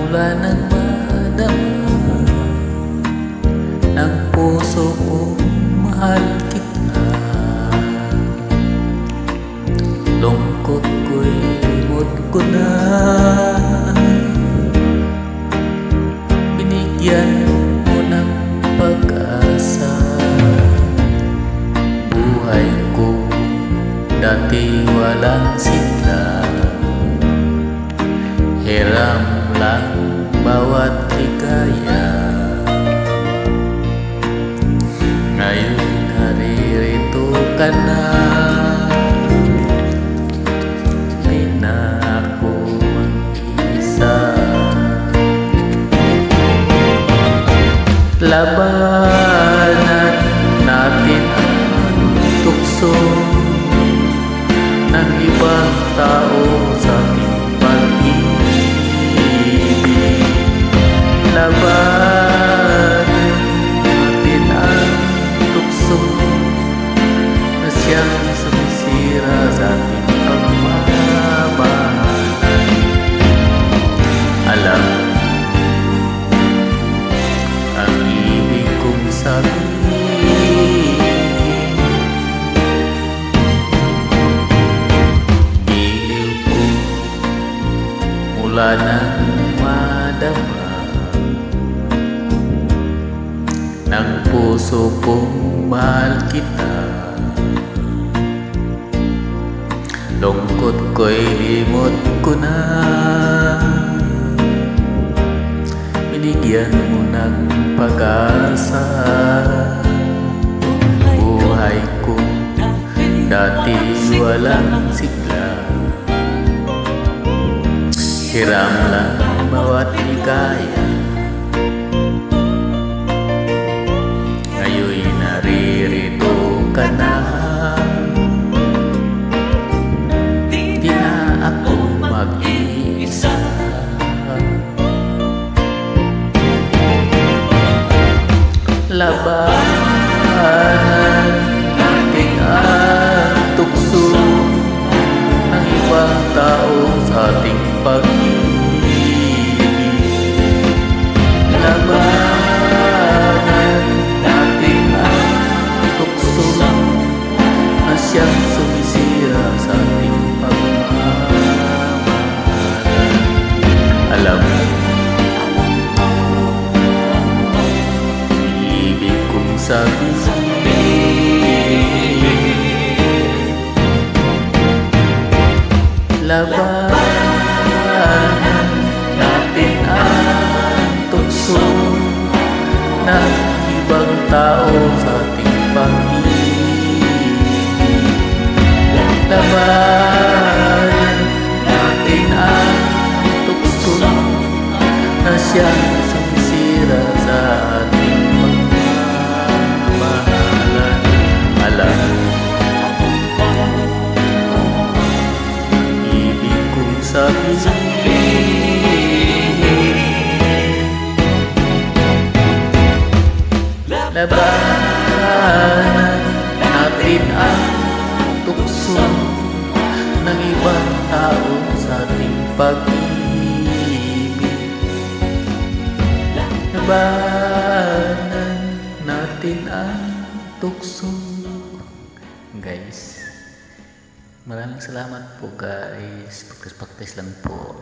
Mula nang madama ng puso ko, mahal kita. Lungkot ko'y limot ko na. Binigyan mo ng pag-asa buhay ko, dati walang sigla. Hiram lang bawat ligaya. Ngayon naririto ka na, di na ako mag-isa. Labanan natin ang tukso ng ibang tao sa ating pag-ibig. Labanan natin ang tukso na siyang sumisira sa ating pagmamahalan. Alam ang ibig kong sabihin, giliw ko mula nang madama ng puso kong mahal kita. Lungkot ko'y limot ko na. Binigyan mo ng pag-asa buhay ko, dati walang sigla. Hiram lang bawat ligaya. Ngayon'y naririto ka na, di na ako mag-iisa. Labanan natin ang tukso ng ibang tao sa ating pag-ibig. Labanan natin ang tukso na siyang sumisira sa ating pagmamahalan. Alam mo, ibig kong sabihin, labanan natin ang tukso ng ibang tao sa ating pag-ibig. Labanan natin ang tukso na siyang sumisira sa ating pagmamahalan. Alam ibig kong sabihin, labanan natin ang tukso ng ibang tao sa ating pag-ibig. Labanan natin ang tukso. Guys, maraming salamat po guys. Practice lang po.